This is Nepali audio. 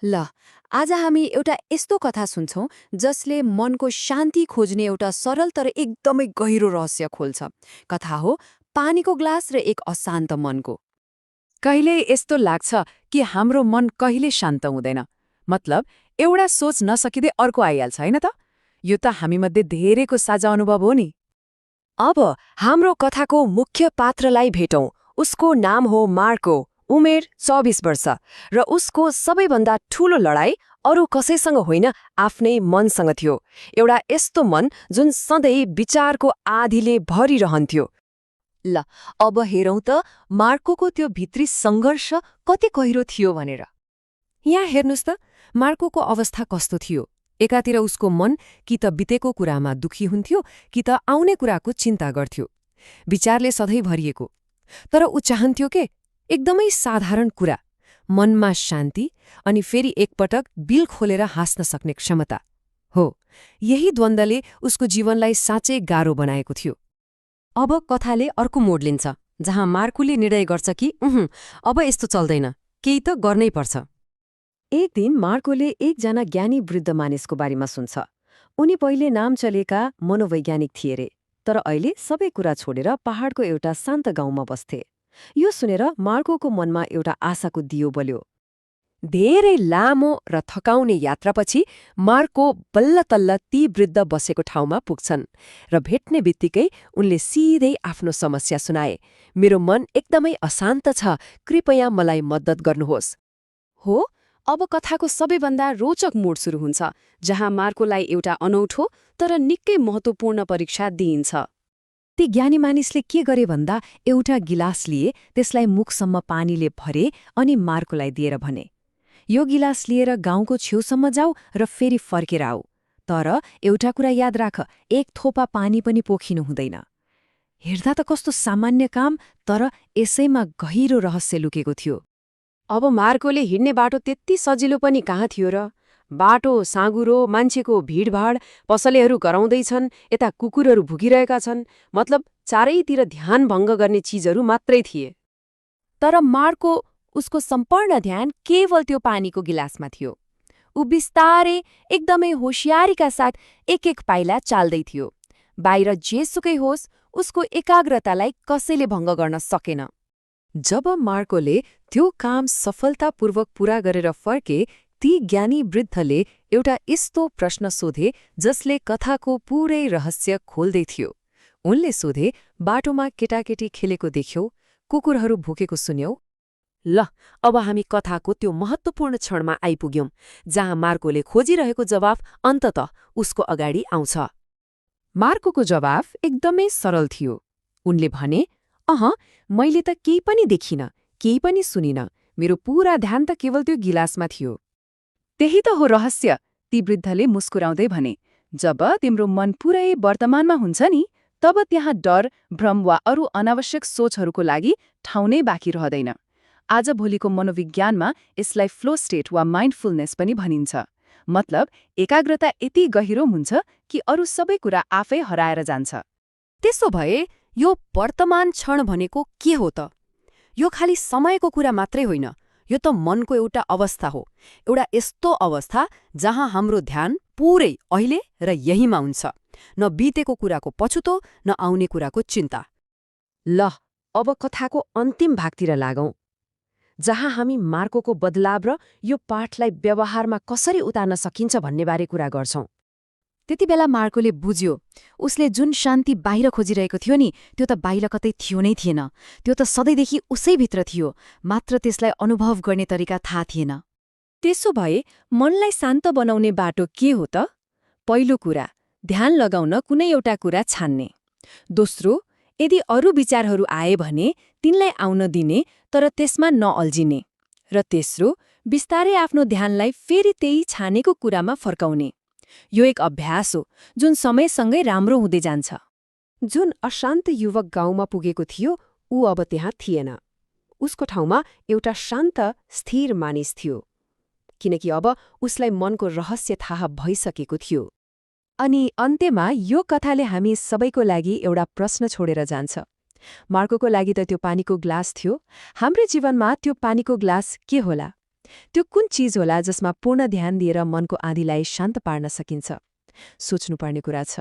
ल आज हामी एउटा यस्तो कथा सुन्छौं जसले मनको शान्ति खोज्ने एउटा सरल तर एकदमै गहिरो रहस्य खोल्छ। कथा हो पानीको ग्लास र एक अशान्त मनको। कहिले यस्तो लाग्छ कि हाम्रो मन कहिले शान्त हुँदैन, मतलब एउटा सोच नसकिँदै अर्को आइहाल्छ हैन त? यो त हामीमध्ये धेरैको साझा अनुभव हो नि। अब हाम्रो कथाको मुख्य पात्रलाई भेटौं। उसको नाम हो मार्को, उमेर 24 वर्ष र उसको सबैभन्दा ठूलो लडाई अरू कसैसँग होइन, आफ्नै मनसँग थियो। एउटा यस्तो मन जुन सधैँ विचारको आँधीले भरिरहन्थ्यो। ल अब हेरौं त मार्कोको त्यो भित्री सङ्घर्ष कति गहिरो थियो भनेर। यहाँ हेर्नुस् त मार्कोको अवस्था कस्तो थियो। एकातिर उसको मन कि त बितेको कुरामा दुखी हुन्थ्यो कि त आउने कुराको चिन्ता गर्थ्यो। विचारले सधैँ भरिएको। तर ऊ चाहन्थ्यो के एकदमै साधारण कुरा, मनमा शान्ति अनि फेरि एकपटक बिल खोलेर हाँस्न सक्ने क्षमता। हो, यही द्वन्द्वले उसको जीवनलाई साँच्चै गाह्रो बनाएको थियो। अब कथाले अर्को मोड लिन्छ, जहाँ मार्कोले निर्णय गर्छ कि अब यस्तो चल्दैन, केही त गर्नै पर्छ। एक दिन मार्कोले एकजना ज्ञानी वृद्ध मानिसको बारेमा सुन्छ। उनी पहिले नाम चलेका मनोवैज्ञानिक थिए रे, तर अहिले सबै कुरा छोडेर पहाडको एउटा शान्त गाउँमा बस्थे। यो सुनेर मार्कोको मनमा एउटा आशाको दियो बल्यो। धेरै लामो र थकाउने यात्रापछि मार्को बल्ल तल्ल ती वृद्ध बसेको ठाउँमा पुग्छन् र भेट्ने बित्तिकै उनले सिधै आफ्नो समस्या सुनाए। मेरो मन एकदमै अशान्त छ, कृपया मलाई मद्दत गर्नुहोस्। हो, अब कथाको सबैभन्दा रोचक मोड सुरु हुन्छ, जहाँ मार्कोलाई एउटा अनौठो तर निकै महत्त्वपूर्ण परीक्षा दिइन्छ। ती ज्ञानी मानिसले के गरे भन्दा एउटा गिलास लिए, त्यसलाई मुखसम्म पानीले भरे अनि मार्कोलाई दिएर भने, यो गिलास लिएर गाउँको छेउसम्म जाऊ र फेरि फर्केर आऊ। तर एउटा कुरा याद राख, एक थोपा पानी पनि पोखिनु हुँदैन। हेर्दा त कस्तो सामान्य काम, तर यसैमा गहिरो रहस्य लुकेको थियो। अब मार्कोले हिँड्ने बाटो त्यति सजिलो पनि कहाँ थियो र? बाटो साँगुरो, मान्छेको भिडभाड, पसलेहरू कराउँदैछन्, यता कुकुरहरू भुकिरहेका छन्, मतलब चारैतिर ध्यान भङ्ग गर्ने चिजहरू मात्रै थिए। तर मार्को उसको सम्पूर्ण ध्यान केवल त्यो पानीको गिलासमा थियो। ऊ बिस्तारै एकदमै होशियारीका साथ एक एक पाइला चाल्दै थियो। बाहिर जेसुकै होस्, उसको एकाग्रतालाई कसैले भङ्ग गर्न सकेन। जब मार्कोले त्यो काम सफलतापूर्वक पूरा गरेर फर्के, ती ज्ञानी वृद्धले एउटा यस्तो प्रश्न सोधे जसले कथाको पूरै रहस्य खोल्दै थियो। उनले सोधे, बाटोमा केटाकेटी खेलेको देख्यौ, कुकुरहरू भुकेको सुन्यौ? ल अब हामी कथाको त्यो महत्त्वपूर्ण क्षणमा आइपुग्यौं, जहाँ मार्कोले खोजिरहेको जवाफ अन्ततः उसको अगाडि आउँछ। मार्कोको जवाफ एकदमै सरल थियो। उनले भने, मैले त केही पनि देखिन, केही पनि सुनिन, मेरो पूरा ध्यान त केवल त्यो गिलासमा थियो। त्यही त हो रहस्य, ती वृद्धले मुस्कुराउँदै भने। जब तिम्रो मन पुरै वर्तमानमा हुन्छ नि, तब त्यहाँ डर, भ्रम वा अरू अनावश्यक सोचहरूको लागि ठाउँ नै बाँकी रहँदैन। आजभोलिको मनोविज्ञानमा यसलाई फ्लो स्टेट वा माइन्डफुलनेस पनि भनिन्छ। मतलब एकाग्रता यति गहिरो हुन्छ कि अरू सबै कुरा आफै हराएर जान्छ। त्यसो भए यो वर्तमान क्षण भनेको के हो त? यो खालि समयको कुरा मात्रै होइन, यो त मनको एउटा अवस्था हो। एउटा यस्तो अवस्था जहाँ हाम्रो ध्यान पुरै अहिले र यहीमा हुन्छ, न बितेको कुराको पछुतो, न आउने कुराको चिन्ता। ल अब कथाको अन्तिम भागतिर लागौं, जहाँ हामी मार्कोको बदलाव र यो पाठलाई व्यवहारमा कसरी उतार्न सकिन्छ भन्नेबारे कुरा गर्छौं। त्यति बेला मार्कोले बुझ्यो, उसले जुन शान्ति बाहिर खोजिरहेको थियो नि, त्यो त बाहिर कतै थियो नै थिएन। त्यो त सधैँदेखि उसैभित्र थियो, मात्र त्यसलाई अनुभव गर्ने तरिका थाहा थिएन। त्यसो भए मनलाई शान्त बनाउने बाटो के हो त? पहिलो कुरा, ध्यान लगाउन कुनै एउटा कुरा छान्ने। दोस्रो, यदि अरू विचारहरू आए भने तिनलाई आउन दिने, तर त्यसमा नअल्झिने। र तेस्रो, बिस्तारै आफ्नो ध्यानलाई फेरि त्यही छानेको कुरामा फर्काउने। यो एक अभ्यास हो जुन समयसँगै राम्रो हुँदै जान्छ। जुन अशान्त युवक गाउँमा पुगेको थियो, ऊ अब त्यहाँ थिएन। उसको ठाउँमा एउटा शान्त, स्थिर मानिस थियो, किनकि अब उसलाई मनको रहस्य थाहा भइसकेको थियो। अनि अन्त्यमा यो कथाले हामी सबैको लागि एउटा प्रश्न छोडेर जान्छ। मार्कोको लागि त त्यो पानीको ग्लास थियो, हाम्रो जीवनमा त्यो पानीको ग्लास के होला? त्यो कुन चिज होला जसमा पूर्ण ध्यान दिएर मनको आँधीलाई शान्त पार्न सकिन्छ? सोच्नुपर्ने कुरा छ।